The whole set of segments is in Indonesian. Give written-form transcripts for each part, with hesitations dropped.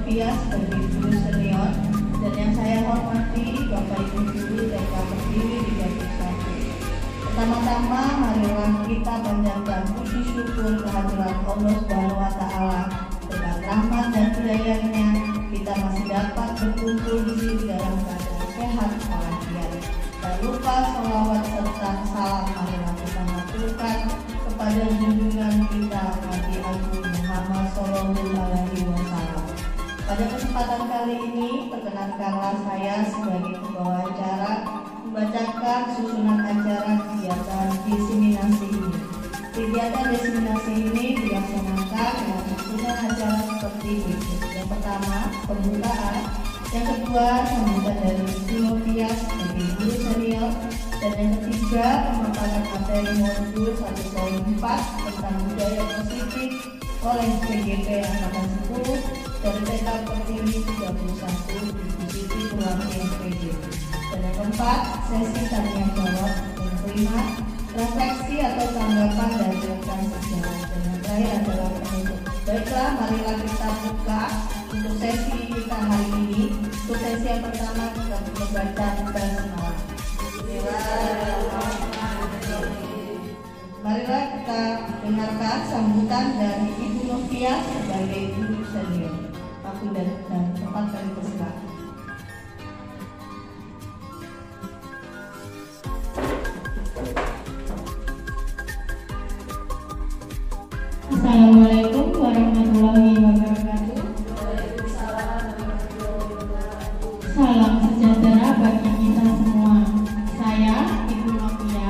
Novia sebagai guru senior dan yang saya hormati Bapak Ibu Guru TK Berdiri 31. Pertama-tama marilah kita panjatkan puji syukur kehadirat Allah Subhanahu wa Ta'ala. Berkat rahmat dan hidayahnya kita masih dapat berkumpul di sini dalam keadaan sehat walafiat. Tak lupa sholawat serta salam marilah kita maturkan kepada junjungan kita Nabi Agung Muhammad Sallallahu Alaihi Wasallam. Pada kesempatan kali ini, perkenankanlah saya sebagai pembawa acara membacakan susunan acara kegiatan diseminasi ini. Kegiatan diseminasi ini dilaksanakan dengan susunan acara seperti berikut. Yang pertama, pembukaan. Yang kedua, sambutan dari Ibu Novia sebagai guru senior. Dan yang ketiga, pemaparan materi modul 1.4 tentang budaya positif oleh PGP Angkatan 10 dari TK Pertiwi 31 Ibu Siti Purwanti SPD. Dan yang keempat, sesi tanya jawab. Dan yang kelima, refleksi atau tanggapan dari rekan sejarah. Dan yang terakhir adalah penutup. Baiklah, marilah kita buka untuk sesi kita hari ini. Untuk sesi yang pertama kita membaca basmalah. Marilah kita dengarkan sambutan dari Ibu Novia sebagai guru senior. Waktu dan tempat kami persilakan. Assalamualaikum warahmatullahi wabarakatuh. Salam sejahtera bagi kita semua. Saya Ibu Novia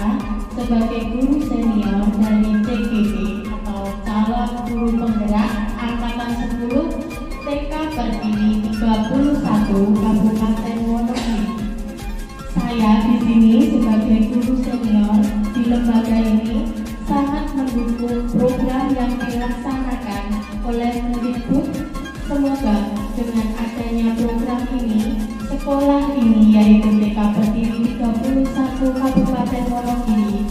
sebagai guru senior dari CGP atau calon guru penggerak Angkatan 10 TK Pertiwi 31 Kabupaten Wonogiri. Saya di sini sebagai guru senior di lembaga ini sangat mendukung program yang dilaksanakan oleh Mendikbud. Semoga dengan adanya program ini, sekolah ini yaitu TK Pertiwi 31 Kabupaten Wonogiri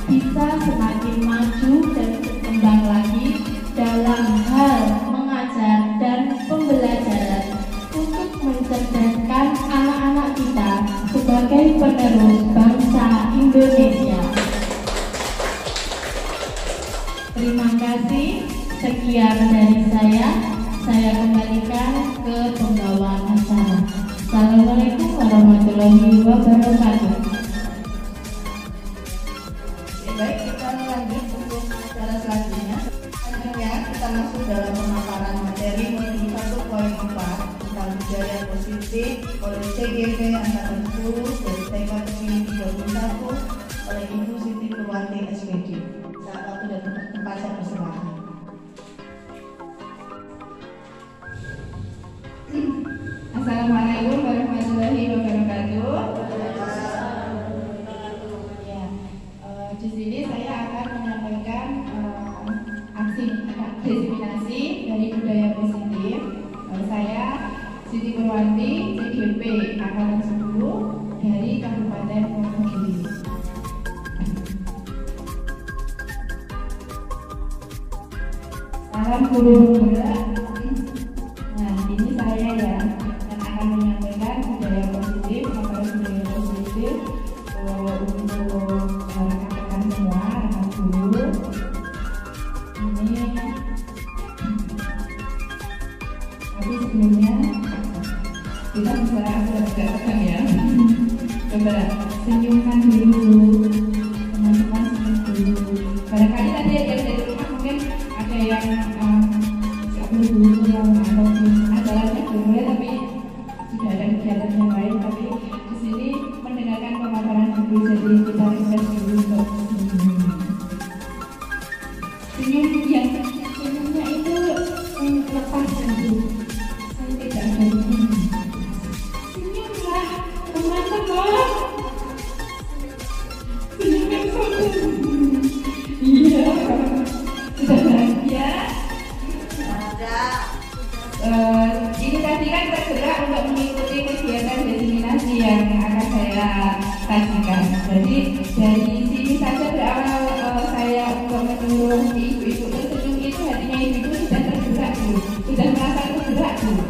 bisa semakin maju dan berkembang lagi dalam hal mengajar dan pembelajaran untuk mencerdaskan anak-anak kita sebagai penerus bangsa Indonesia. Terima kasih. Sekian dari saya. Saya kembalikan ke pembawa acara. Assalamualaikum warahmatullahi wabarakatuh. Baik, kita lanjut untuk acara selanjutnya. Selanjutnya kita masuk dalam pemaparan materi modul 1.4 tentang budaya positif oleh CGP Angkatan 10 dari TK Pertiwi 31 oleh Ibu Siti Purwanti SPD. Saat waktu dan tempat saya persilakan. Assalamualaikum warahmatullahi wabarakatuh. Ya, di sini saya akan menyampaikan aksi diseminasi dari budaya positif. Saya Siti Purwanti, CGP Angkatan 10 dari Kabupaten Wonogiri. Salam guru penggerak. Nah, ini saya ya yang akan menyampaikan budaya positif atau budaya positif untuk rekan-rekan semua, rekan guru. Ini tapi sebelumnya kita bisa agak tegang ya. Coba senyumkan dulu, teman-teman senyum dulu. Barangkali tadi yang dari rumah mungkin ada yang guru yang acaranya dimulai tapi sudah ada kegiatan yang lain, tapi di sini mendengarkan pemaparan dulu, jadi kita request dulu untuk senyum yang senyumnya itu lepas dulu. Saya tidak ada senyum. Senyumlah teman-teman. Senyum yang sombong. Iya. Sudah bahagia. Ini tadi kan tergerak untuk mengikuti kegiatan diseminasi yang akan saya sajikan. Jadi dari sini saja berawal saya untuk menyuruh ibu-ibu tersenyum itu hatinya ibu-ibu sudah tergerak dulu, sudah merasa tergerak dulu.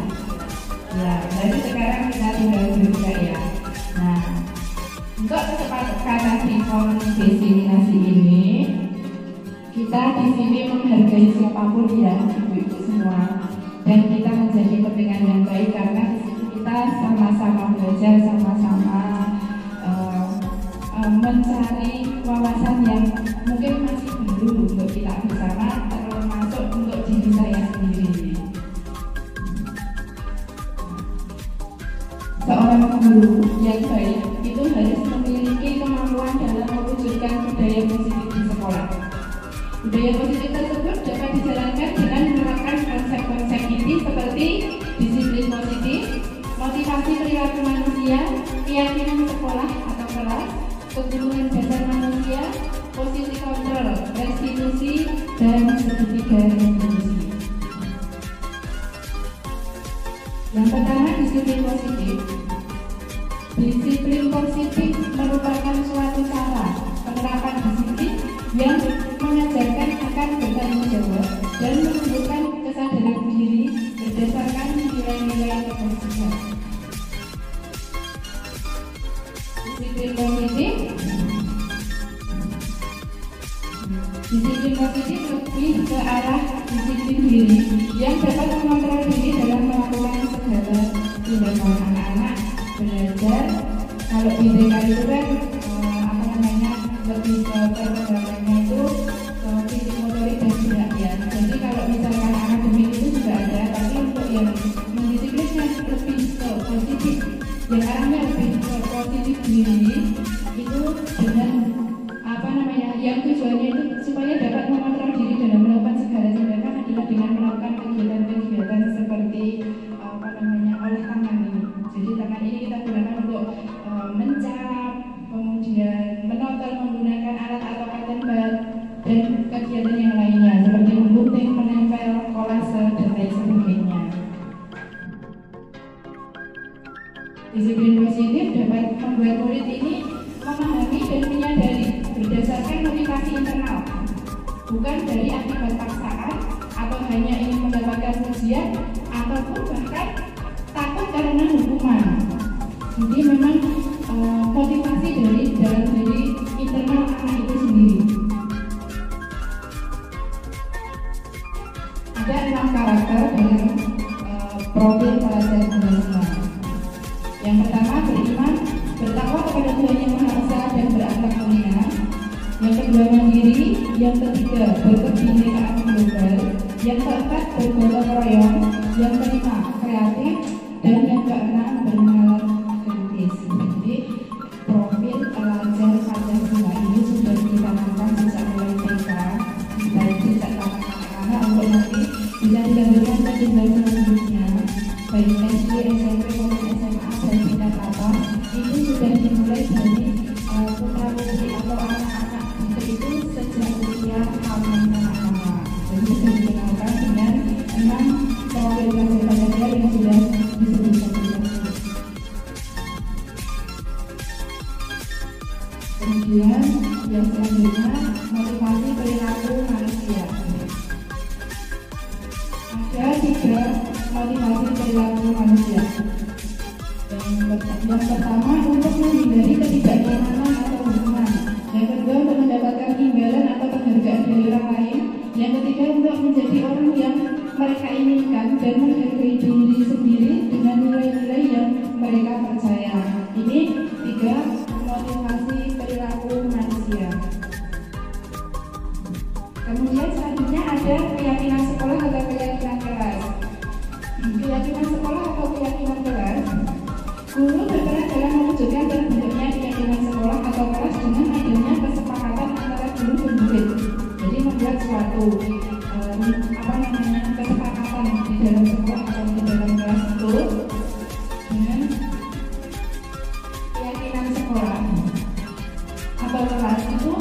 kesepakatan diskriminasi ini, kita di sini menghargai siapapun ya, ibu-ibu semua, dan kita menjadi kepentingan yang baik karena di sini kita sama-sama belajar, sama-sama mencari wawasan yang mungkin masih belum untuk kita bersama, termasuk untuk diri saya sendiri. Seorang guru yang baik itu harus memiliki kemampuan dalam mewujudkan budaya positif di sekolah. Budaya positif tersebut dapat dijalankan dengan menerapkan konsep-konsep inti seperti disiplin positif, motivasi perilaku manusia, keyakinan sekolah atau kelas, kegunaan dasar manusia, posisi kontrol, restitusi, dan segitiga restitusi. Yang pertama, disiplin positif. Disiplin positif merupakan suatu cara penerapan disiplin yang mengajarkan akan bertanggung jawab dan menumbuhkan kesadaran diri berdasarkan nilai-nilai kebersihan. Disiplin positif lebih ke arah disiplin diri yang dapat mengontrol diri dalam melakukan segala tindakan. Anak-anak belajar kalau di TK itu kan lebih ke perkembangannya itu fisik, motorik, dan gerak ya. Jadi kalau misalkan akademik itu juga ada, tapi untuk yang mendisiplinnya lebih ke positif, yang arahnya lebih ke positif diri itu dengan yang tujuannya itu supaya dapat mengontrol diri dalam melakukan segala tindakan adalah dengan melakukan kegiatan-kegiatan seperti olah tangan ini. Jadi tangan ini kita gunakan untuk mencap, kemudian menonton menggunakan alat atau tempat, dan kegiatan yang lainnya seperti memgunting, menempel, kolase, dan lain sebagainya. Disiplin positif dapat membuat murid ini memahami dan menyadari berdasarkan motivasi internal, bukan dari akibat paksaan atau hanya ingin mendapatkan pujian ataupun bahkan takut karena hukuman. Jadi memang motivasi dari dalam diri internal anak itu sendiri. Ada 6 karakter dalam profil pelajar Pancasila. Yang pertama, beriman, bertakwa kepada Tuhan Yang Maha Esa dan berakhlak mulia. Yang kedua, mandiri. Yang ketiga, berkebinekaan global. Yang keempat, bergotong royong. Yang kelima, kreatif. Dan yang keenam, bernalar kritis. Jadi profil pelajar Pancasila ini sudah ditanamkan sejak mulai TK, sejak anak-anak untuk nanti bisa dilanjutkan ke jenjang selanjutnya, baik SD, SMP, maupun SMA dan tingkat atas. Ini sudah dimulai dari putra-putri atau anak-anak itu sejak usia kanak-kanak. Jadi sudah dikenalkan dengan 6 profil pelajar Pancasila yang sudah disebutkan tadi. Kemudian yang selanjutnya, motivasi perilaku manusia. Ada 3 motivasi perilaku manusia. Yang pertama, untuk menghindari ketidaknyamanan atau hukuman. Yang kedua, untuk mendapatkan imbalan atau penghargaan dari orang lain. Yang ketiga, untuk menjadi orang yang mereka inginkan dan menghargai diri sendiri dengan nilai-nilai yang mereka percaya. Ini 3 motivasi perilaku manusia. Kemudian selanjutnya ada keyakinan sekolah atau keyakinan kelas. Keyakinan sekolah atau keyakinan kelas, guru berperan dalam mewujudkan terbentuknya keyakinan sekolah atau kelas dengan adanya kesepakatan antara guru dan murid. Jadi membuat suatu kesepakatan di dalam sekolah atau di dalam kelas itu dengan keyakinan sekolah atau kelas itu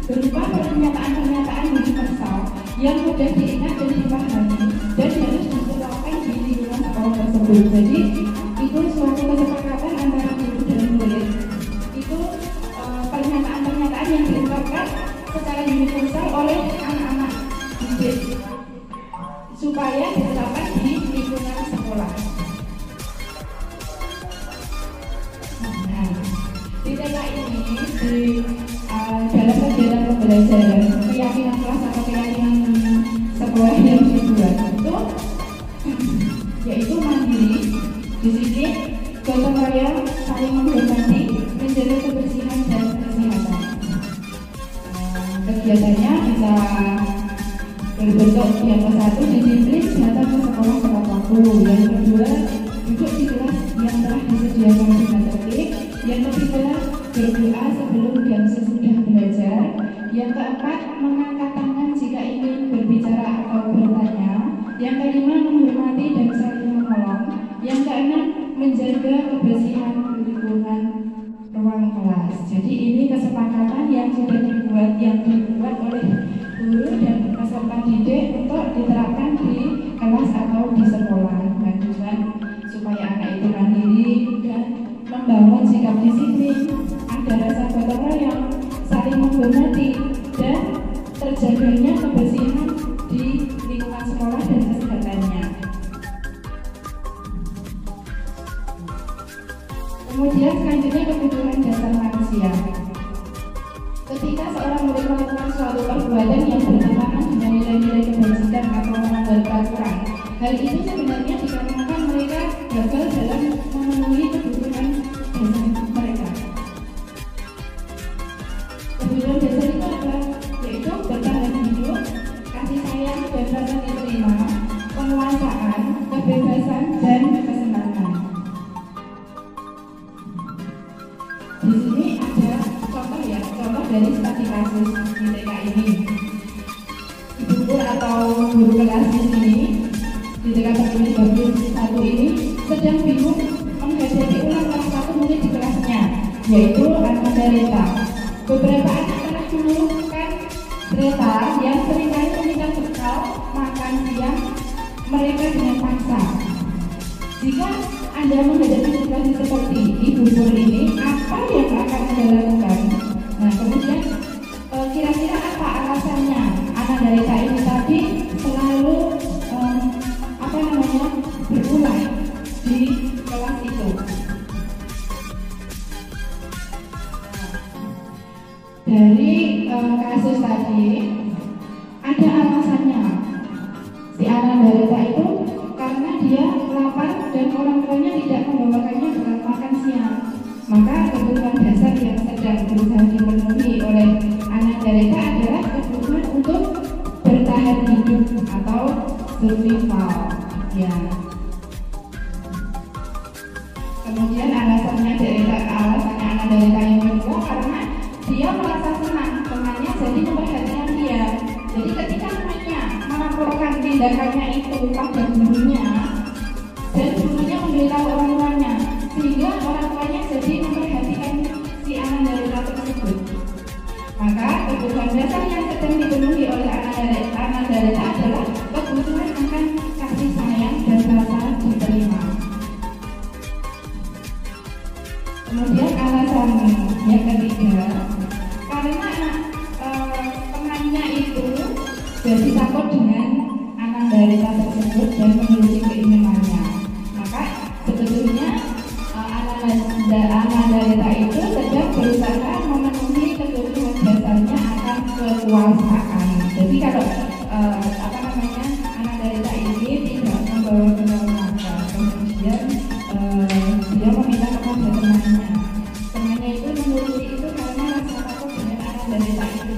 berupa pernyataan-pernyataan universal yang mudah diingat dan dipahami dan harus diterapkan di lingkungan sekolah tersebut. Jadi itu suatu kesepakatan antara guru dan murid. Itu pernyataan-pernyataan yang diterapkan secara universal oleh anak-anak didik supaya diterapkan di lingkungan sekolah. Nah, Di TK ini dalam kegiatan pembelajaran keyakinan kelas atau keyakinan sekolah yang dibuat itu yaitu mandiri. Di sini gotong royong, saling menghormati, menjaga kebersihan dan kesehatan. Kegiatannya bisa berbentuk yang ke-1 disiplin datang ke sekolah tepat waktu, yang kedua duduk di kelas yang telah disediakan dengan tertib, yang ketiga berdoa sebelum dan sesudah belajar, yang keempat mengangkat tangan jika ingin berbicara atau bertanya, yang kelima menghormati dan saling menolong, yang keenam menjaga kebersihan lingkungan ruang kelas. Jadi ini kesepakatan yang sudah dibuat oleh guru dan peserta didik untuk diterapkan di kelas atau di sekolah, dan tujuan supaya anak itu mandiri dan membangun sikap disiplin, ada rasa gotong royong, saling menghormati, dan terjaganya kebersihan di lingkungan sekolah dan kesehatannya. Kemudian selanjutnya kebutuhan dasar manusia. Ketika seorang murid melakukan suatu perbuatan yang bertentangan dengan nilai-nilai kebajikan atau melanggar peraturan, hal itu sebenarnya dikarenakan mereka gagal dalam memenuhi kebutuhan dasar mereka. Kebutuhan dasar itu apa? Yaitu bertahan hidup, kasih sayang dan rasa diterima, penguasaan, kebebasan, dan kesenangan. Di sini ada contoh ya, contoh dari studi kasus di TK ini. Ibu guru atau guru kelas di sini di TK Tertulis Bagus 1 ini sedang bingung menghadapi ulang salah satu murid di kelasnya, yaitu anak Reta. Beberapa anak telah mengeluhkan Reta yang seringkali meminta bekal makan siang mereka dengan paksa. Jika Anda menghadapi situasi seperti ibu guru ini, apa yang akan Anda lakukan? Nah, kemudian kira-kira apa alasannya anak Reta ini tadi selalu berulang di kelas itu? Dari kasus tadi ada alasannya. Si anak Reta itu karena dia lapar dan orang tuanya tidak membawakannya bekal makan siang. Maka kebutuhan dasar yang sedang berusaha dipenuhi oleh anak Reta adalah kebutuhan untuk bertahan hidup atau survival. Ya. Kemudian alasannya anak Reta yang kedua karena dia merasa senang temannya jadi memperhatikan dia. Jadi ketika temannya melaporkan tindakannya itu pada gurunya dan gurunya memberitahu orang tuanya, sehingga orang tuanya jadi memperhatikan si anak Reta tersebut. Maka kebutuhan dasar yang sedang dipenuhi oleh anak Reta adalah kebutuhan akan kasih sayang dan rasa diterima. Kemudian alasan yang ketiga, karena temannya itu jadi takut dengan anak Reta tersebut dan menuruti keinginannya. Maka sebetulnya anak Reta itu sedang berusaha memenuhi kebutuhan dasarnya akan kekuasaan. Jadi kalau anak Reta ini tidak membawa bekal makan, kemudian dia meminta kepada temannya itu menuruti itu karena rasa takut dengan anak Reta itu.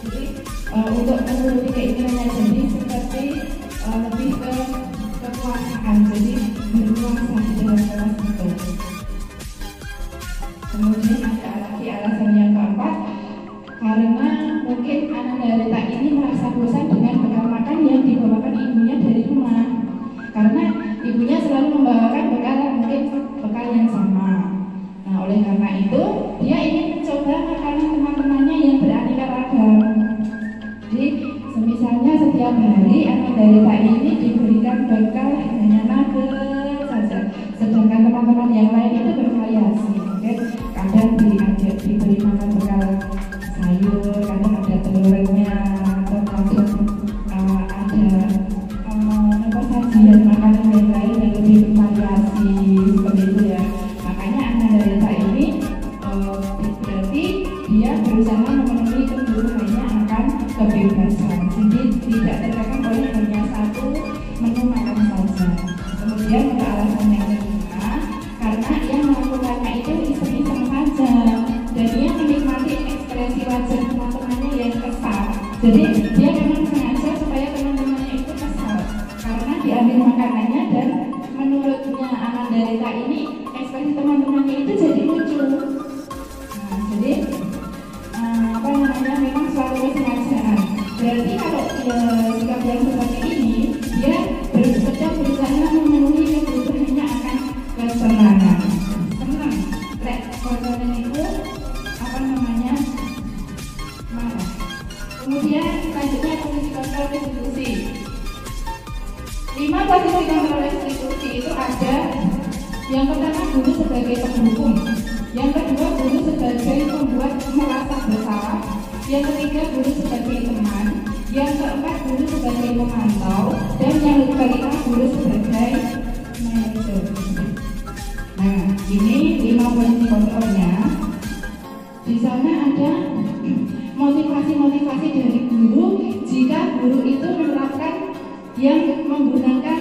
Jadi untuk menuruti keinginannya, jadi seperti lebih ke kekuasaan, jadi berkuasa di dalam kelas itu. Kemudian ada lagi alasan yang keempat, karena mungkin anak Reta ini merasa bosan dengan bekal makan yang dibawakan ibunya dari rumah, karena ibunya selalu membawakan bekal yang sama. Nah, oleh karena itu dia ingin mencoba makanan teman-temannya yang beraneka ragam. Jadi semisalnya setiap hari anak Reta ini diberikan bekal hanya nugget saja, sedangkan teman-teman yang lain itu bervariasi. Kadang diberi makan bekal sayur, kadang ada telurnya, atau kadang ada sajian makanan yang lain yang lebih bervariasi seperti itu ya. Makanya anak Reta ini Kemudian untuk alasan yang kelima, karena ia melakukannya itu iseng-iseng saja, dan ia menikmati ekspresi wajah teman-temannya yang kesal. Jadi dia memang sengaja supaya teman-temannya itu kesal karena diambil makanannya, dan menurutnya Ananda Rita ini ekspresi teman-temannya itu jadi lucu. Nah, jadi memang suatu kesengajaan. Berarti kalau sikap yang seperti ini, dia sedang berusaha memenuhi kebutuhannya akan kesenangan. Senang, korban itu marah. Kemudian selanjutnya posisi kontrol restitusi. 5 posisi kontrol restitusi itu ada: yang pertama, guru sebagai penghukum; yang kedua, guru sebagai pembuat merasa bersalah; yang ketiga, guru sebagai teman; yang keempat, guru sebagai pemantau; dan yang kelima, guru sebagai manajer. Nah, ini 5 posisi kontrolnya. Di sana ada motivasi-motivasi dari guru jika guru itu menerapkan yang menggunakan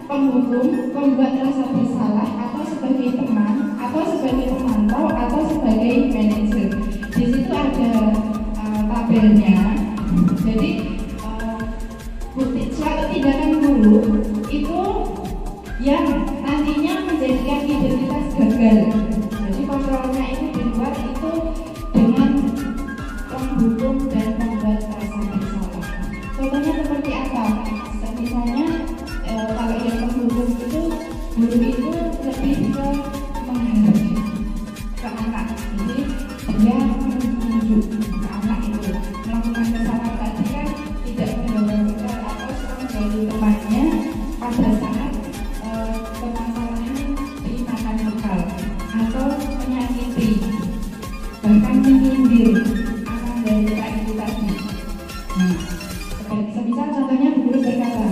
penghukum, pembuat rasa bersalah, atau sebagai teman, atau sebagai pemantau, atau sebagai manajer. Di situ ada tabelnya. Jadi suatu tindakan guru itu yang nantinya menjadikan identitas gagal. Jadi kontrolnya itu di luar itu dengan penghukum dan membuat rasa bersalah. Contohnya seperti apa? Misalnya kalau yang penghukum itu guru itu lebih ke menghargai ke anak. Jadi dia menunjuk ke anak itu melakukan kesalahan tadi kan tidak benar-benar atau menjadi temannya pada saat permasalahan dimakan bekal atau menyakiti, bahkan menyindir anak dari itu tadi. Nah, semisal contohnya guru berkata,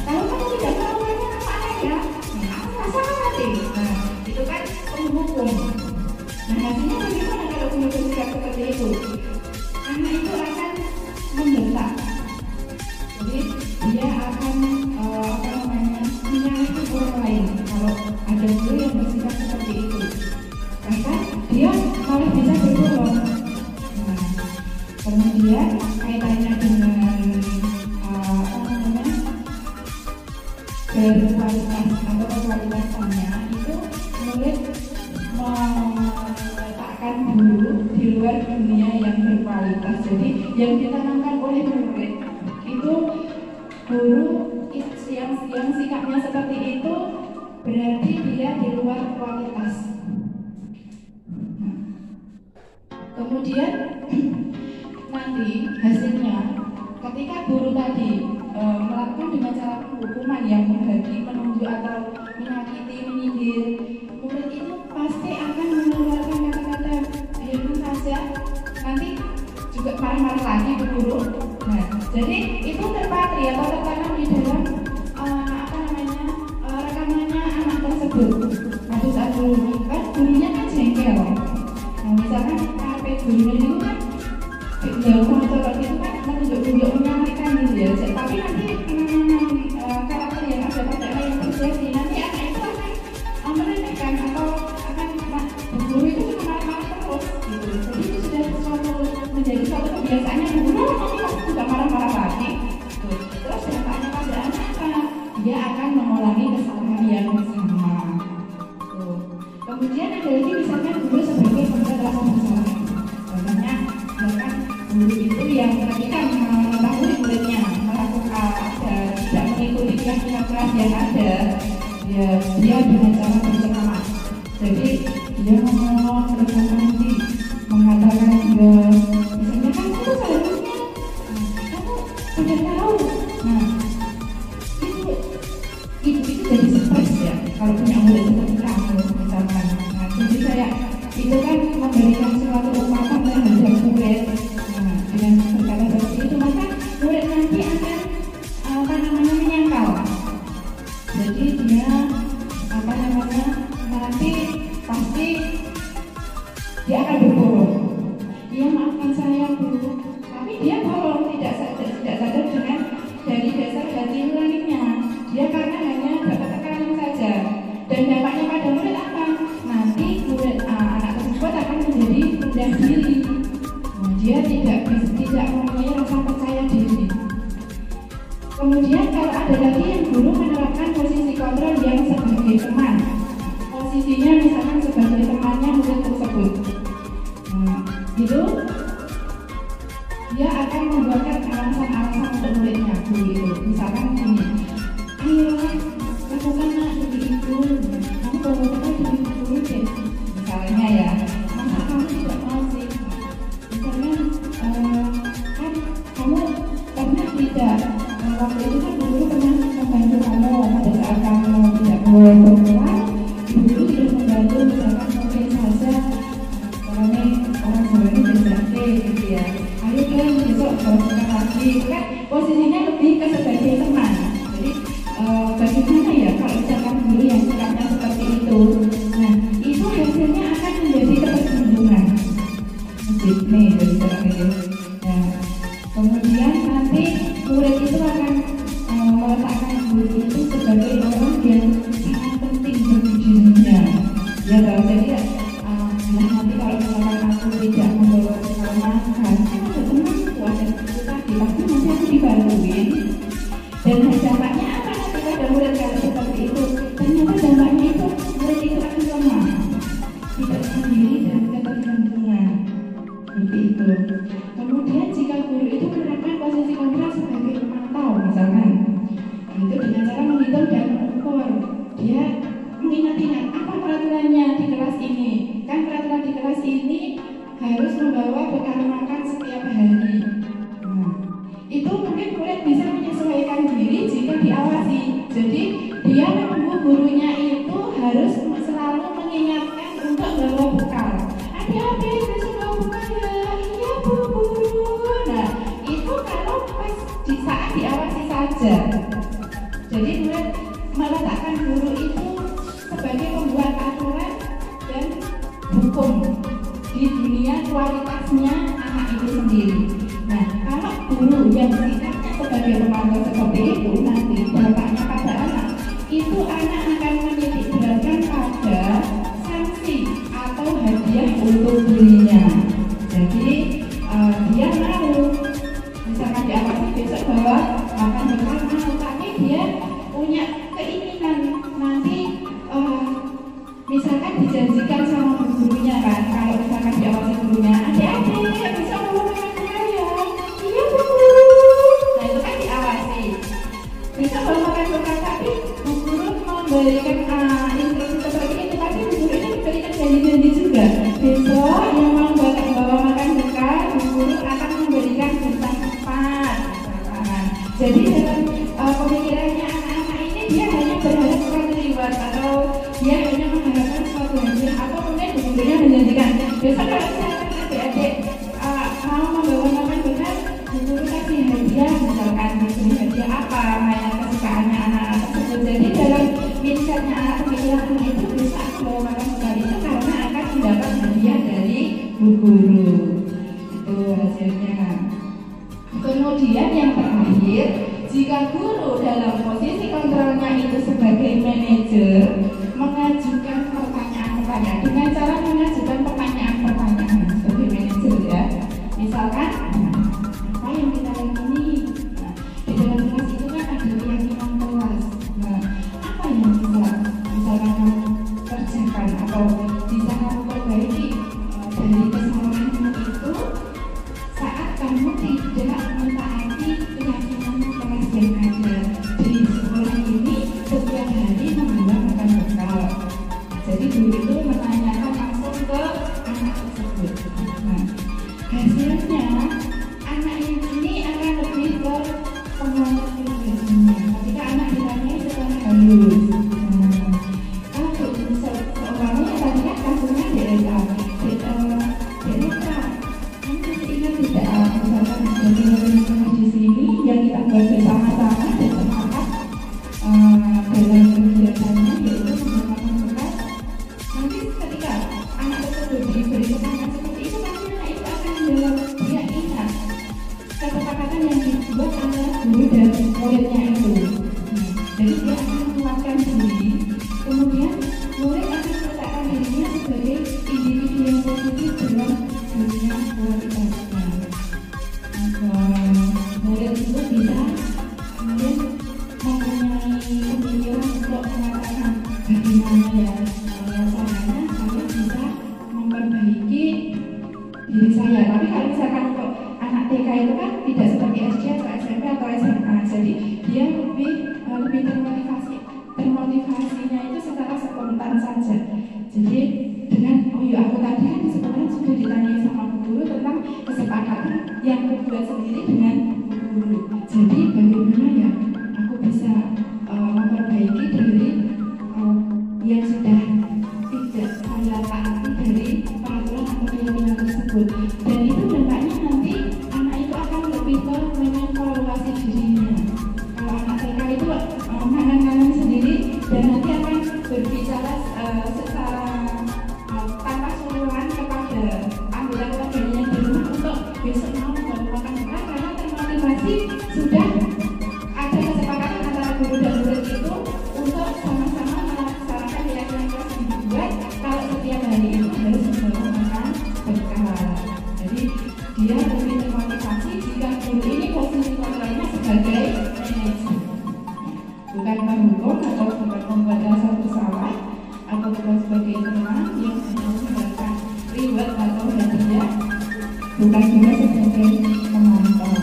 kalau kamu tidak melakukannya apa aja, aku nggak salah deh. Nah, itu kan penghukum. Nah, hasilnya bagaimana kalau guru bersikap seperti itu? Anak itu akan membentak. Jadi dia akan menyalahkan orang lain kalau ada guru yang bersikap seperti itu. Bahkan dia malah bisa berbohong. Nah, kemudian kaitannya dengan berkualitas atau kualitasannya itu murid meletakkan guru di luar dunia yang berkualitas. Jadi yang ditanamkan oleh murid itu guru yang sikapnya seperti itu berarti dia di luar kualitas. Kemudian nanti hasilnya ketika guru tadi melakukan dengan cara penghukuman yang menghakimi, menunjuk atau menyakiti, menyindir, murid itu pasti akan mengeluarkan kata-kata biarkan saja, nanti juga marah-marah lagi ke guru. Nah, jadi itu terpatri atau tertanam di dalam rekamannya anak tersebut. Pada saat dulu kan gurunya kan jengkel. Nah, misalkan KP gurunya itu kan jauh mencolok itu kan menunjuk-nunjuk menyalahkan gitu ya. Tapi nanti karakter yang ada pada anak yang terjadi, nanti anak itu akan meremehkan atau akan guru itu cuma marah-marah terus gitu. Jadi itu sudah menjadi suatu kebiasaan yang guru nanti pasti juga marah-marah lagi. Terus dampaknya pada anak apa? Dia akan mengulangi kesalahan yang sama. Kemudian ada lagi misalkan guru sebagai pembuat rasa bersalah. Contohnya misalkan guru itu yang ketika mengetahui muridnya melakukan tidak mengikuti keyakinan keras yang ada, dia dengan cara berceramah. Jadi dia ngomong terus nanti mengatakan misalnya kan itu seharusnya kamu sudah tahu. Nah, itu jadi stres ya kalau punya murid seperti kamu misalkan. Nah, jadi saya itu kan memberikan suatu umpatan terhadap murid. Nah, dengan berkata seperti itu maka murid nanti akan menyangkal. Jadi dia nanti pasti dia akan berbohong. Dia maafkan saya dulu, tapi dia bohong tidak sadar dengan dari dasar hati nuraninya. Dia karena hanya dapat tekanan saja. guru menerapkan posisi kontrol yang sebagai teman. Posisinya misalkan sebagai temannya murid tersebut. Itu dia akan membuatkan alasan-alasan untuk muridnya begitu. Misalkan gini, ayolah lakukan itu, kamu kalau kita jadi guru deh. Misalnya ya, masa kamu tidak mau sih? Misalnya kan kamu pernah tidak waktu itu kan guru pernah membantu kamu pada saat kamu tidak boleh berkelas, guru sudah membantu misalkan mungkin saja orangnya orang sebenarnya berjake gitu ya. Ayo kan besok berbuka lagi kan posisinya lebih ke sebagai teman. Jadi bagaimana ya kalau misalkan guru yang sikapnya seperti itu, nah itu hasilnya akan menjadi ketersambungan. Nih dari cara ini. Nah kemudian nanti murid itu akan meletakkan guru itu sebagai orang yang sangat penting bagi dirinya. Ya tahu jadi nanti kalau misalkan aku tidak membawa bekal makan, kan ada temanku ada buku tadi, pasti nanti aku dibantuin. Dan dampaknya apa nanti pada murid kalau seperti itu? Ternyata dampaknya itu murid itu akan lemah, tidak sendiri dan ketersambungan. Seperti itu. Kemudian jika guru itu menerapkan posisi kontrol sebagai pemantau, misalkan, itu dengan cara menghitung dan mengukur, dia mengingat-ingat apa peraturannya di kelas ini. Kan peraturan di kelas ini harus membawa bekal makan setiap hari. Nah, itu mungkin murid bisa menyesuaikan diri jika diawasi. Jadi dia menunggu gurunya itu harus selalu mengingatkan untuk bawa bekal. Adik-adik besok bawa bekal ya. Iya bu guru. Nah itu kalau pas di saat diawasi saja. Jadi murid meletakkan guru itu sebagai pembuat aturan dan hukum di dunia kualitasnya anak itu sendiri. Nah, kalau guru yang sikapnya sebagai pemantau seperti itu, nanti dampaknya pada anak itu anak akan menitik beratkan pada sanksi atau hadiah untuk dirinya. Jadi dia mau misalkan diawasi besok bahwa makan bekal mau, tapi dia punya keinginan nanti misalkan dijanjikan sama gurunya kan, kalau misalkan diawasi gurunya, adik-adik bisa bawa makan bekal ya. Iya bu guru. Nah itu kan diawasi. Bisa bawa makan bekal, tapi bu guru memberikan instruksi seperti itu, tapi bu guru ini memberikan janji-janji juga. Besok yang mau bawa makan bekal, bu guru akan memberikan bintang 4 misalkan. Jadi dalam pemikirannya anak-anak ini dia hanya berharap suatu reward atau dia hanya mengharapkan suatu hadiah, atau mungkin gurunya menjanjikan besok kalau misalkan adik-adik mau membawa makan bekal, guru kasih hadiah misalkan diberi hadiah apa mainan kesukaannya anak-anak tersebut. Jadi dalam mindsetnya anak pemikiran itu bisa membawa makan bekal itu karena akan mendapat hadiah dari bu guru. Itu hasilnya. Kemudian yang terakhir, jika guru dalam posisi kontrolnya itu sebagai manajer mengajukan pertanyaan-pertanyaan dengan cara mengajukan pertanyaan-pertanyaan sebagai manajer ya. Misalkan apa yang kita yakini? Nah, di dalam kelas itu kan ada keyakinan kelas. Nah, apa yang bisa misalkan kamu kerjakan atau bisa kamu perbaiki dari kesalahanmu itu saat kamu tidak mentaati keyakinan kelas yang ada di sekolah ini setiap hari membawa makan bekal. Jadi guru itu menanyakan langsung ke anak tersebut. Nah, hasilnya anak ini akan lebih ke penguatan pribadinya. Ketika anak ditanya secara halus. Kalau seumpamanya tadi kan kasusnya DSA. Ingat tidak misalkan bagaimana di sini yang kita buat bersama-sama dan sepakat dalam kegiatannya yaitu menggunakan bekal. Nanti ketika anak tersebut diberi kesempatan seperti itu, pasti anak itu akan menjawab, dia ingat kesepakatan yang dibuat antara guru dan muridnya itu. Jadi dia akan menguatkan diri, kemudian murid akan meletakkan dirinya sebagai individu yang positif dalam dunia kualitasnya. Murid itu bisa kemudian mempunyai bagaimana ya caranya saya bisa memperbaiki diri saya. Tapi kalau misalkan untuk anak TK itu kan tidak seperti SD atau SMP atau SMA, jadi dia lebih termotivasinya itu secara spontan saja. Jadi dengan aku tadi kan sebenarnya sudah ditanya sama guru tentang kesepakatan yang dibuat sendiri dengan guru. Jadi bagaimana ya aku bisa memperbaiki dari yang sudah tidak saya taati dari peraturan atau keyakinan tersebut, dan itu dampaknya nanti anak itu akan lebih mengevaluasi dirinya. Kalau anak TK itu nganan-nganan sendiri dan nanti akan berbicara secara tanpa suruhan kepada anggota keluarganya di rumah untuk besok mau melakukan apa, karena termotivasi sudah ada kesepakatan antara guru dan murid itu untuk sama-sama melaksanakan keyakinan kelas yang dibuat kalau setiap hari itu harus melakukan berkala. Jadi dia lebih termotivasi jika guru ini posisi kontrolnya sebagai manajer, bukan penghukum atau bukan membuat rasa bersalah atau bukan sebagai teman yang hanya memberikan reward atau hadiah, bukan juga sebagai pemantau.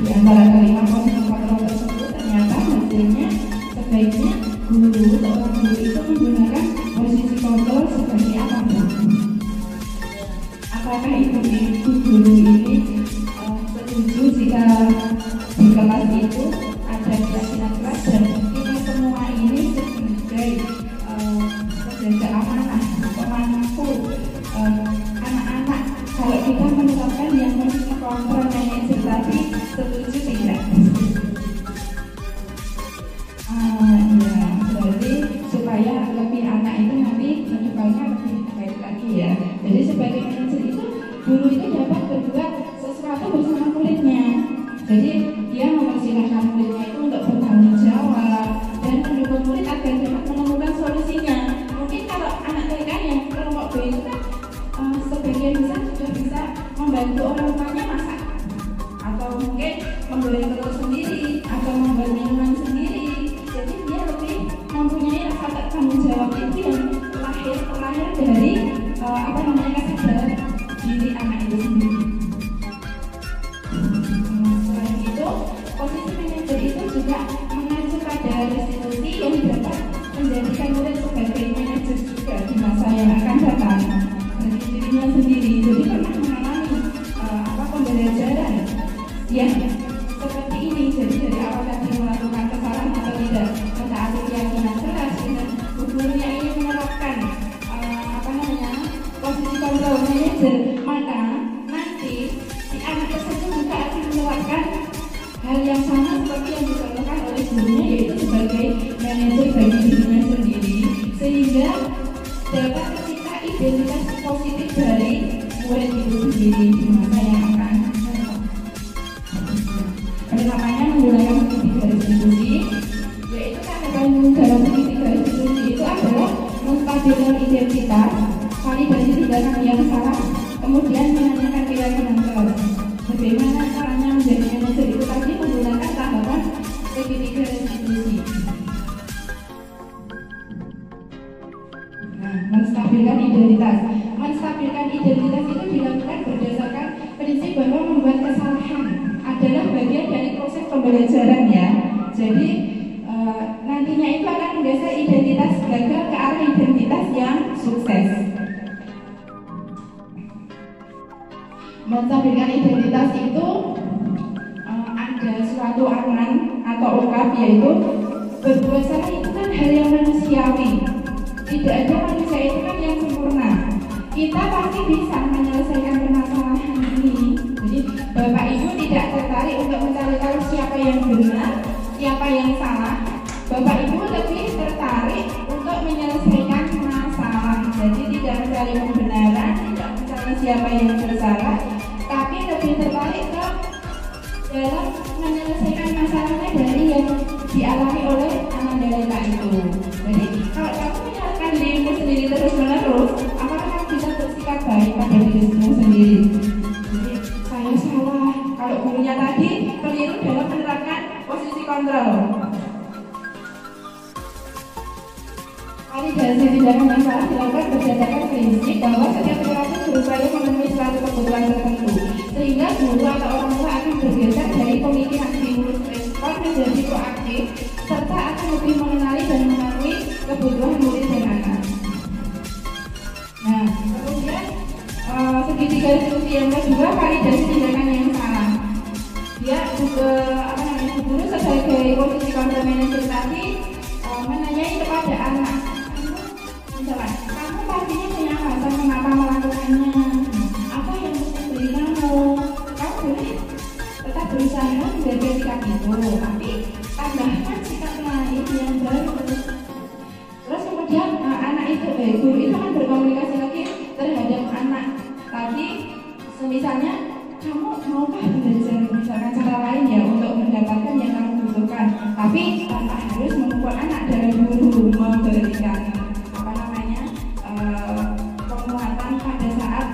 Di antara kelima posisi kontrol tersebut ternyata hasilnya sebaiknya seorang guru itu menggunakan posisi kontrol seperti apa? Apakah ibu guru ini setuju jika di kelas itu ada keyakinan kelas dan kita semua ini sebagai penjaga amanah, pemangku anak-anak, kalau kita menerapkan yang posisi kontrol manajer tadi, setuju tidak? Ya, berarti supaya lebih anak itu nanti menyebalnya lebih baik lagi ya. Jadi sebagai manajer itu guru itu dapat berbuat sesuatu bersama muridnya. Jadi dia mempersilahkan muridnya itu untuk bertanggung jawab dan mendukung murid agar dapat menemukan solusinya. Mungkin kalau anak TK yang kelompok B itu kan sebagian besar sudah bisa membantu orang tuanya masak, atau mungkin membeli telur sendiri atau membuat minuman sendiri. Jadi dia lebih mempunyai rasa tanggung jawab itu yang terlahir dari kesadaran diri anak itu sendiri. Selain itu, posisi manajer itu juga mengacu pada restitusi yang dapat menjadikan murid sebagai manajer juga di masa yang akan datang bagi dirinya sendiri. Jadi pernah mengalami pembelajaran yang seperti ini. Jadi dari awal tadi melakukan kesalahan atau tidak mentaati keyakinan kelas, dan gurunya ini menerapkan posisi kontrol manajer, maka nanti si anak tersebut juga akan menerapkan hal yang sama seperti yang dilakukan oleh gurunya, yaitu sebagai manajer bagi dirinya sendiri, sehingga dapat tercipta identitas positif dari murid itu sendiri di masa yang akan datang. Penerapannya menggunakan segitiga restitusi, yaitu tanda dalam segitiga restitusi itu adalah menstabilkan identitas, validasi tindakan yang salah, kemudian menanyakan keyakinan kelas. Bagaimana caranya menjadi manajer itu tadi menggunakan tahapan segitiga restitusi. Menstabilkan identitas. Menstabilkan identitas itu dilakukan berdasarkan prinsip bahwa membuat kesalahan adalah bagian dari proses pembelajaran ya. Jadi nantinya itu akan menggeser identitas gagal ke arah identitas yang sukses. Menstabilkan identitas itu ada suatu aran atau ungkap, yaitu berbuat salah itu kan hal yang manusiawi. Tidak ada manusia itu kan yang sempurna. Kita pasti bisa menyelesaikan permasalahan ini. Jadi Bapak Ibu tidak tertarik untuk mencari tahu siapa yang benar, siapa yang salah. Bapak Ibu lebih tertarik untuk menyelesaikan masalah. Jadi tidak mencari pembenaran, tidak mencari siapa yang bersalah, tapi lebih tertarik ke dalam menyelesaikan masalahnya dari yang dialami oleh Ananda Leka itu. Jadi kalau kamu menyalahkan dirimu sendiri terus menerus, apakah kamu bisa bersikap baik pada dirimu sendiri? Jadi saya salah. Kalau gurunya tadi keliru dalam menerapkan posisi kontrol, validasi tindakan yang salah dilakukan berdasarkan prinsip bahwa setiap perilaku berupaya memenuhi suatu kebutuhan tertentu, sehingga guru atau orang tua akan bergeser dari pemikiran stimulus respon menjadi proaktif, serta akan lebih mengenali dan memahami kebutuhan murid dan anak. Nah, kemudian segitiga instruksi yang kedua, validasi tindakan yang salah. Dia guru sebagai posisi control manager tadi menanyai kepada anak, misalkan, kamu pastinya punya alasan mengapa melakukannya, apa yang memberi kamu boleh tetap berusaha menjaga sikap itu, tapi tambahkan sikap lain yang baru. Terus kemudian anak itu, guru itu akan berkomunikasi lagi terhadap anak tadi, misalnya, kamu maukah belajar misalkan cara lain ya untuk mendapatkan yang kamu butuhkan, tapi tanpa harus memukul anak dalam guru memberikan penguatan pada saat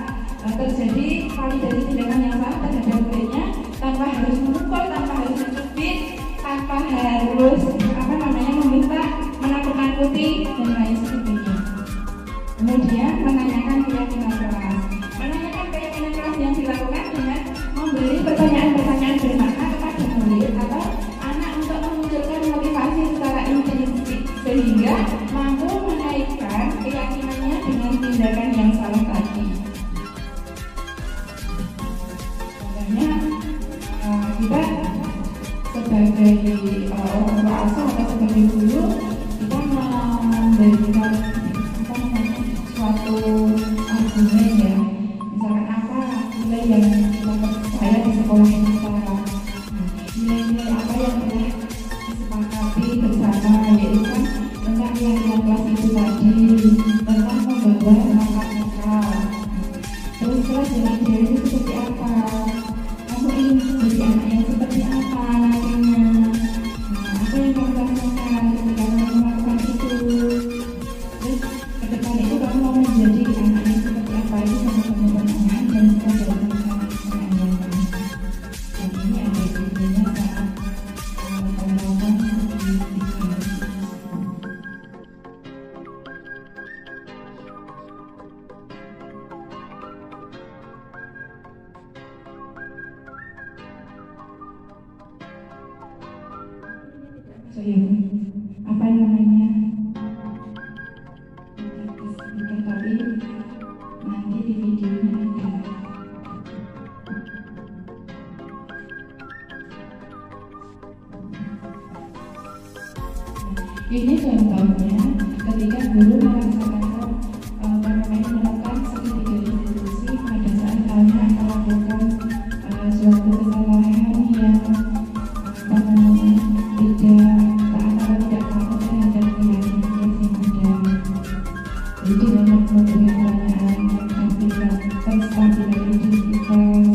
terjadi validasi tindakan yang salah terhadap muridnya, tanpa harus memukul, tanpa harus mencubit, tanpa harus meminta menakut-nakuti dan lain sebagainya. Kemudian menanyakan keyakinan kelas. Menanyakan keyakinan kelas yang dilakukan dengan memberi pertanyaan-pertanyaan bermakna kepada murid atau anak untuk memunculkan motivasi secara intrinsik sehingga mampu menaikkan keyakinannya dengan tindakan yang salah tadi. Contohnya kita sebagai orang tua asuh atau sebagai guru, kita memberikan suatu argumen ya, misalkan apa nilai yang kita percaya di sekolah ini sekarang, nilai-nilai apa yang telah disepakati bersama, yaitu kan tentang nilai kelas itu tadi, tentang membawa akal-akal, terus kelas dengan diri itu seperti apa, kamu ingin menjadi anak yang seperti apa nantinya, apa yang kamu rasakan ketika kamu melakukan itu, terus ke depan itu kamu mau menjadi anak yang seperti apa, itu sama-sama pertanyaan dan kita jawabkan pertanyaan. Dan ini ada gunanya saat penerapan segitiga. So, apa namanya? Tapi nanti di videonya ada. Ini contohnya ketika guru melaksanakan melakukan segitiga institusi pada saat anak melakukan suatu kesalahan yang tidak taat terhadap keyakinan yang ada. Jadi dengan memberikan pertanyaan memastikan kestabilan identitas,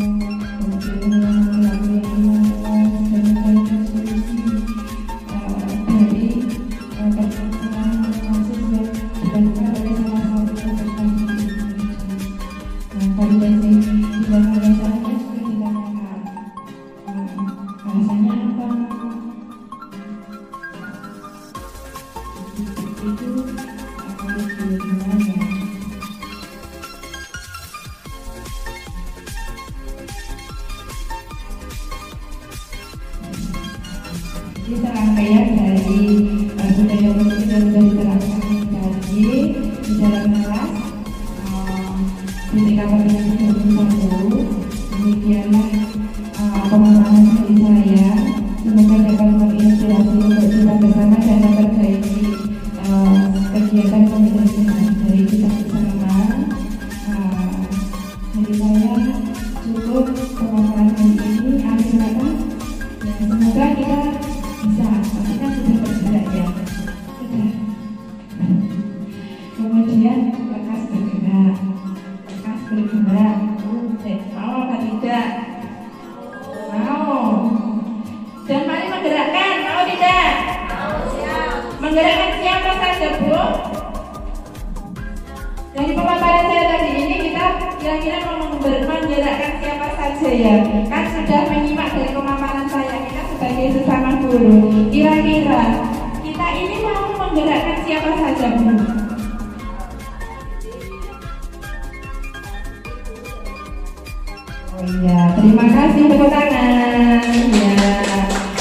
kemudian melalui dan mencari solusi dari permasalahan masing-masing yang dibandingkan oleh salah satu peserta didik. Validasi tindakan yang salahnya juga ditanyakan. Alasannya apa? Itu harus dua-duanya. Ini serangkaian dari budaya positif yang sudah diterapkan tadi di dalam kelas ketika pembelajaran 21. Demikianlah pemaparan dari saya. Semoga dapat menginspirasi untuk kita bersama dan memperbaiki kegiatan pembelajaran dari kita bersama. Jadi saya cukup pemaparan hari ini. Akhir kata, semoga kita bisa, kita sudah bergerak ya, sudah. Kemudian lekas bergerak, mau apa tidak? Mau. Dan mari menggerakkan, mau tidak? Mau, siap. Menggerakkan siapa saja, Bu? Dari pemaparan saya tadi ini kita kira-kira mau menggerakkan siapa saja ya? Kan sudah menyimak dari pemaparan saya, kita sebagai sesama guru. Kira-kira kita ini mau menggerakkan siapa saja, Bu? Terima kasih, tepuk tangan. Ya,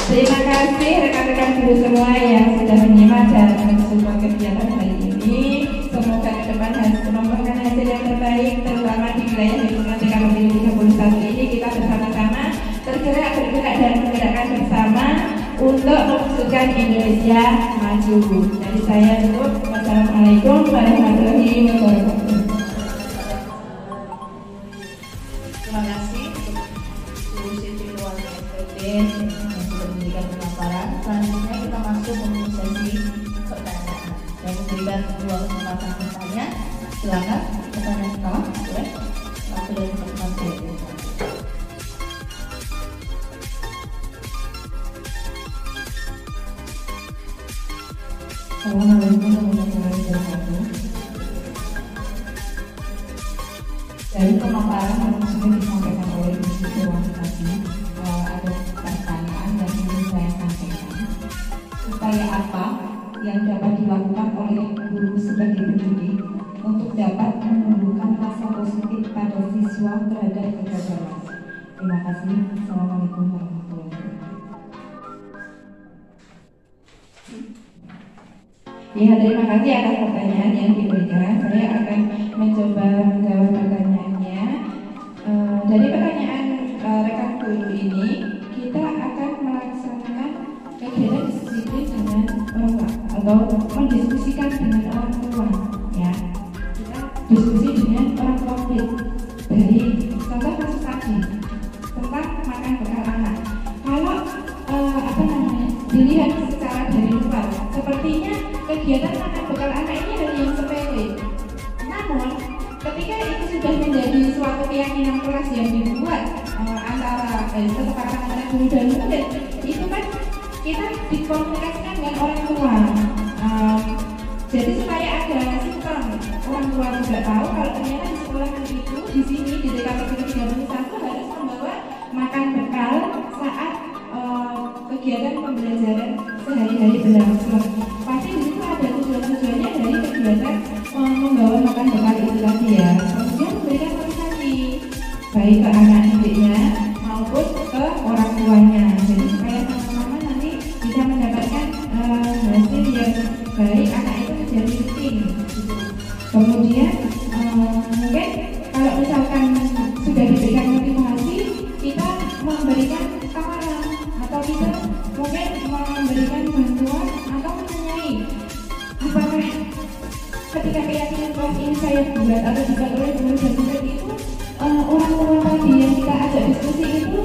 terima kasih rekan-rekan guru semua yang sudah menyimak dan mensupport kegiatan hari ini. Semoga ke depan menemukan hasil yang terbaik, terutama di wilayah lingkungan TKP 31 ini kita bersama-sama tergerak, bergerak dan menggerakkan bersama untuk mewujudkan Indonesia maju. Jadi saya tutup. Wassalamualaikum warahmatullahi wabarakatuh. Terima kasih untuk sisi keluarga SPD yang sudah memberikan pemaparan. Selanjutnya kita masuk untuk sesi pertanyaan dan memberikan ruang kesempatan bertanya. Silakan pertanyaan pertama, boleh. Langsung dari teman saya. Assalamualaikum warahmatullahi wabarakatuh. Dari pemaparan yang sudah disampaikan oleh Ibu Siswati tadi, ada pertanyaan yang ingin saya sampaikan. Upaya apa yang dapat dilakukan oleh guru sebagai pendidik untuk dapat menumbuhkan rasa positif pada siswa terhadap kegagalan? Terima kasih. Assalamualaikum warahmatullahi wabarakatuh. Ya, terima kasih atas pertanyaan yang diberikan. Saya akan mencoba menjawab pertanyaannya. Dari pertanyaan rekan guru ini, kita akan melaksanakan kegiatan diskusi dengan orang tua atau mendiskusikan dengan orang tua. Ya, kita diskusi dengan orang tua dari contoh kasus tadi tentang makan bekal anak. Kalau dilihat secara dari luar, sepertinya kegiatan makan bekal anak ini hal yang sepele. Namun, ketika itu sudah menjadi suatu keyakinan keras yang dibuat antara kesepakatan antara guru dan murid, itu kan kita dikomunikasikan dengan orang tua. Jadi supaya ada sistem, orang tua juga tahu kalau ternyata di sekolah itu di sini di TKP 31 harus membawa makan bekal saat kegiatan pembelajaran sehari-hari berlangsung. Pasti di situ ada tujuan-tujuannya dari kegiatan membawa makan bekal itu tadi ya. Kemudian memberikan motivasi baik ke anak didiknya maupun ke orang tuanya. Jadi supaya sama-sama nanti bisa mendapatkan hasil yang baik, anak itu menjadi rutin. Kemudian mungkin kalau misalkan sudah diberikan motivasi, kita memberikan tawaran atau kita mungkin memberikan bantuan atau menanyai apakah ketika keyakinan kelas ini saya buat atau dibuat oleh guru dan murid itu orang tua tadi yang kita ajak diskusi itu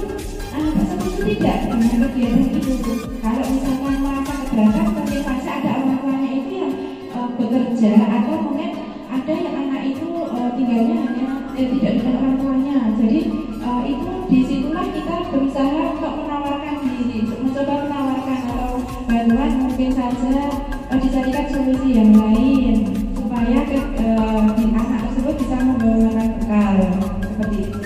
setuju tidak dengan kegiatan itu. Kalau misalkan merasa keberatan, tentu saja ada orang tuanya itu yang bekerja atau mungkin ada yang anak itu tinggalnya hanya tidak dengan orang tuanya. Jadi itu disitulah kita berusaha untuk menawarkan diri, mencoba menawarkan atau bantuan mungkin saja dicarikan solusi yang lain supaya anak tersebut bisa membawa makan bekal seperti itu.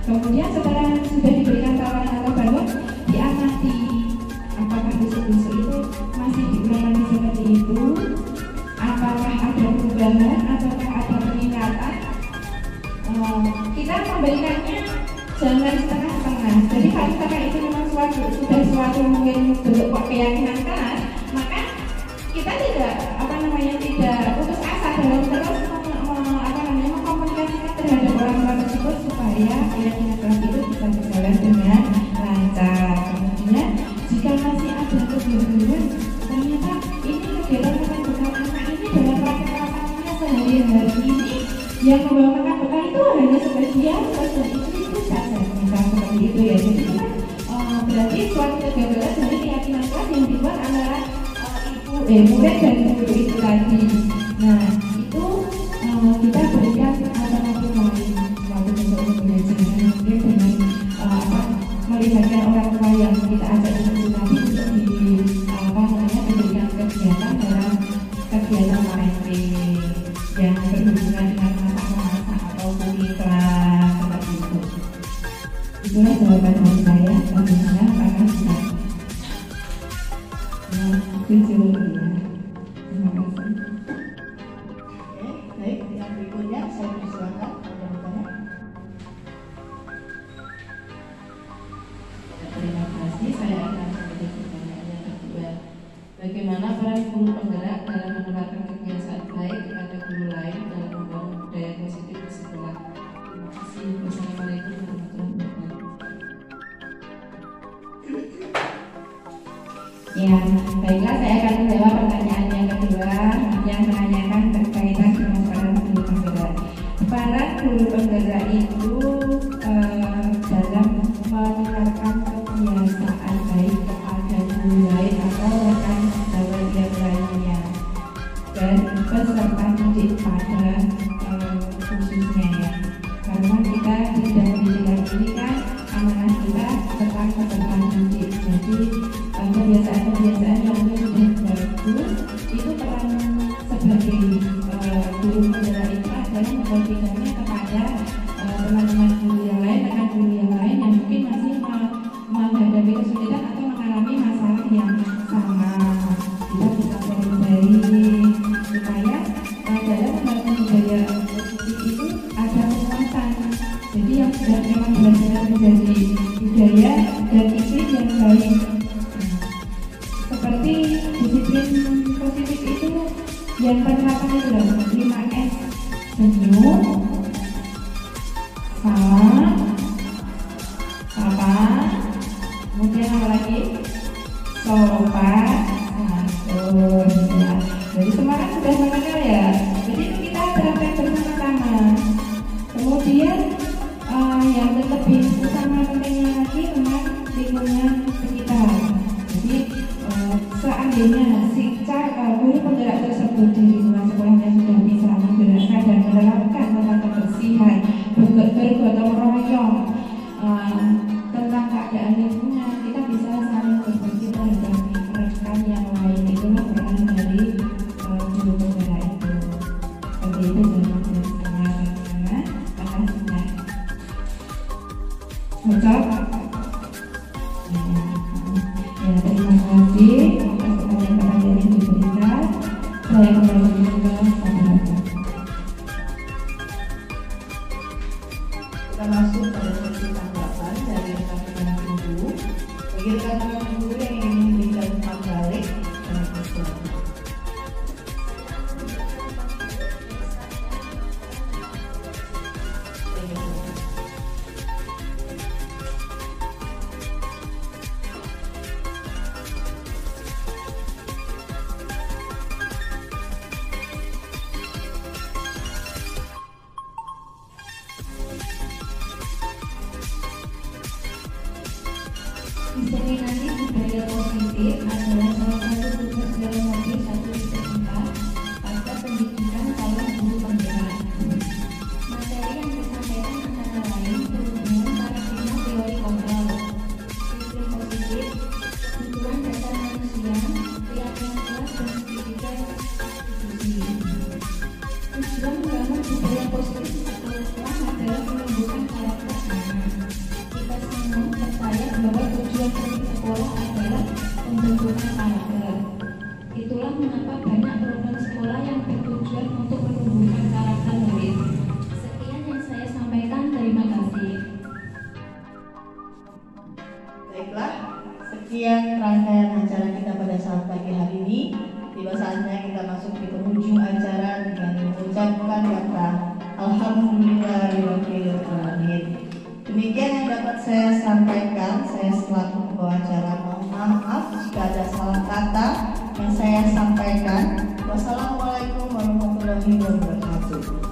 Kemudian setelah sudah diberikan tawaran atau bantuan, diamati apakah besok-besok itu masih diulang lagi seperti itu, apakah ada perubahan ataukah ada peningkatan. Kita memberikannya jangan setengah-setengah. Jadi kalau misalkan itu memang sudah suatu mungkin bentuk keyakinan keras, maka kita tidak tidak putus asa dalam terus mengkomunikasikan terhadap orang tua tersebut supaya keyakinan keras itu bisa berjalan dengan lancar. Kemudian jika masih ada kebingungan, ternyata ini kegiatan makan bekal anak ini dalam praktek lapangannya sehari-hari ini yang membawa makan bekal itu hanya sebagian saja, itu saja, misal seperti itu ya. Jadi kan berarti suatu kegagalan dari keyakinan kelas yang dibuat antara murid dan guru itu tadi. Nah itu kita berikan alternatif lain suatu bentuk pembelajaran mungkin dengan melibatkan orang tua yang kita ajak diskusi tadi untuk diberikan kegiatan dalam kegiatan parenting yang berhubungan dengan masak-masak atau cooking class seperti itu. Itulah jawaban dari saya. Bagaimana apakah bisa? Setuju ya. Terima kasih. Oke, baik. Yang berikutnya saya persilakan ada bertanya. bagaimana peran guru penggerak dalam menerapkan kebiasaan baik kepada guru lain dalam membangun budaya positif di sekolah. Terima kasih. Wassalamualaikum warahmatullahi wabarakatuh. Ya, baiklah, saya akan menjawab pertanyaan yang kedua yang menanyakan berkaitan dengan peran guru penggerak. Peran guru penggerak itu dalam menularkan kebiasaan baik kepada guru lain atau rekan sejawat yang lainnya dan peserta didik pada khususnya ya. Karena kita di dalam pendidikan ini kan amanah kita tentang peserta didik. Jadi kebiasaan-kebiasaan yang sudah bagus itu peran sebagai guru penggerak itu adalah membagikannya kepada teman-teman guru yang lain, rekan guru yang lain yang mungkin masih menghadapi kesulitan atau mengalami masalah yang sama. Kita bisa sharing supaya dalam membangun budaya positif itu ada penguatan. Jadi yang sudah memang benar-benar menjadi budaya dan iklim yang baik. Seperti disiplin positif itu yang penerapan itu loh, 5S: senyum, salam, sapa, kemudian apa lagi? Sopan, santun. Ya. Jadi semua kan sudah mengenal ya. Jadi itu kita terapkan bersama-sama. Kemudian yang lebih utama pentingnya lagi tentang lingkungan sekitar. Jadi seandainya si guru penggerak tersebut di lingkungan sekolahnya sudah bisa menggerakkan dan menerapkan tentang kebersihan, bergotong royong tentang keadaan lingkungan, kita bisa saling berbagi terhadap rekan yang lain. Itulah peran dari guru penggerak itu. Seperti itu dalam bagaimana makasihnya. Cocok? Ya, terima kasih atas pertanyaan-pertanyaan yang diberikan. Saya kembali ke masyarakat. Kita masuk pada sesi tanggapan dari rekan-rekan guru. Bagi rekan-rekan guru yang ingin memberikan umpan balik dan persoalan. Diseminasi budaya positif adalah salah satu tugas dalam modul 1/4 pasca pendidikan calon guru penggerak. Materi yang disampaikan antara lain berhubungan paradigma teori kontrol, sistem positif, kebutuhan dasar manusia, keyakinan kelas dan pendidikan institusi. Tujuan membangun budaya positif di sekolah adalah menumbuhkan karakter anak. Kita semua percaya bahwa tujuan dari sekolah adalah pembentukan karakter. Itulah mengapa banyak program sekolah yang bertujuan untuk menumbuhkan karakter murid. Sekian yang saya sampaikan, terima kasih. Baiklah, sekian rangkaian acara kita pada saat pagi hari ini. Tiba saatnya kita masuk di penghujung acara dengan mengucapkan kata Alhamdulillahirabbil alamin. Demikian yang dapat saya sampaikan. Saya selaku pembawa acara mohon maaf jika ada salah kata yang saya sampaikan. Wassalamualaikum warahmatullahi wabarakatuh.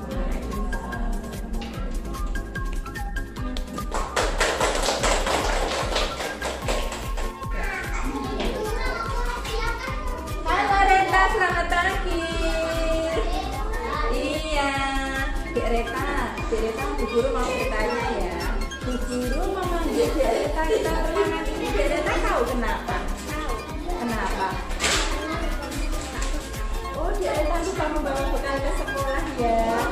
Halo Reta, selamat pagi. Iya, Dek Reta, Bu Guru mau bertanya ya. Bu Guru mau manggil Dek Reta kita ruangan ini. Dek Reta tahu kenapa? Kenapa? Oh, Dek Reta suka membawa bekal ke sekolah ya.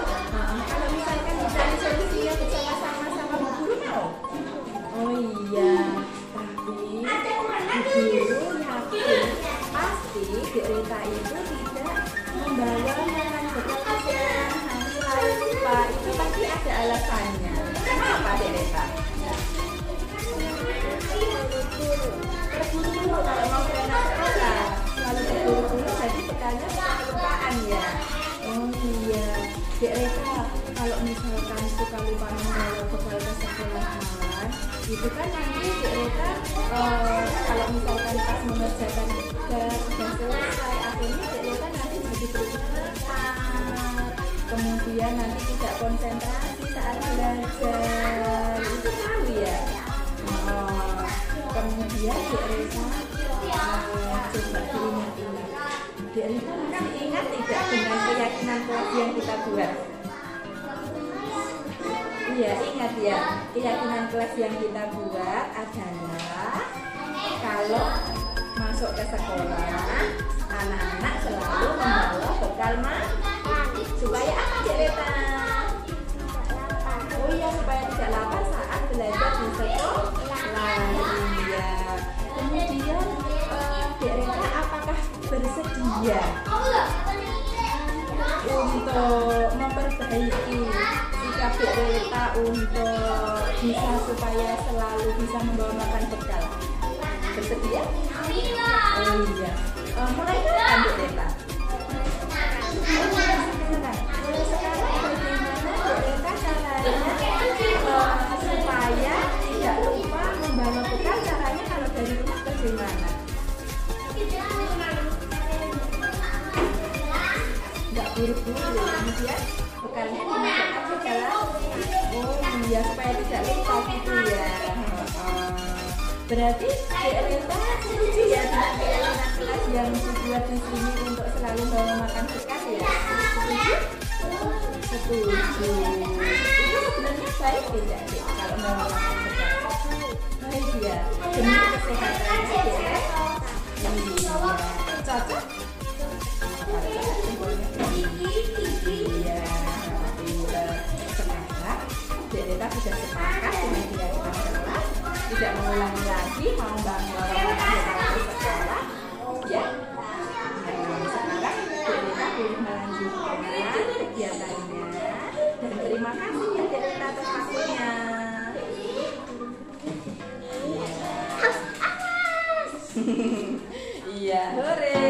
Kalau misalkan dicari solusinya bersama-sama sama Bu Guru mau? Oh iya, tapi Bu Guru yakin pasti Dek Reta itu tidak membawa makan bekal ke sekolah. Selalu lupa, itu pasti ada alasannya. Kenapa Dek Reta? Terburu-buru kalau mau berangkat sekolah, selalu terburu-buru. Dek Reka, kalau misalkan suka lupa membawa bekal ke sekolahan, itu kan nanti Dek Reka kalau misalkan pas mengerjakan tugas sudah selesai, akhirnya Dek Reka nanti jadi bergetar, kemudian nanti tidak konsentrasi saat belajar, itu tahu ya. Kemudian Dek Reka coba diingat-ingat. Dek Reka masih ingat tidak dengan keyakinan kelas yang kita buat? Iya, ingat ya, keyakinan kelas yang kita buat adalah kalau masuk ke sekolah, anak-anak selalu membawa bekal makan. Supaya apa, Dek Reka? Oh iya, supaya tidak lapar saat belajar di sekolah. Iya. Kemudian Dek Reka apakah bersedia untuk memperbaiki sikap Dek Reka untuk bisa supaya selalu bisa membawa makan bekal? Bersedia? Oh iya. Mulai kapan Dek Reka? Mulai sekarang bagaimana Dek Reka caranya supaya tidak lupa membawa bekal? Caranya kalau dari rumah bagaimana? Nggak buru-buru, kemudian bekalnya dimasukkan ke dalam. Oh iya, supaya tidak lupa gitu ya. Berarti Dek Reka setuju ya dengan keyakinan kelas yang dibuat di sini untuk selalu bawa makan bekal ya? Setuju. Itu sebenarnya baik tidak Dek kalau bawa makan bekal? Baik ya, demi kesehatannya ya. Iya, cocok. Iya, sekarang Dek Reka sudah sepakat dengan keyakinan kelas, tidak mengulangi lagi mau bangun di sekolah, ya. Sekarang Dek Reka boleh melanjutkan kegiatannya dan terima kasih ya Dek Reka atas waktunya. Iya, hore.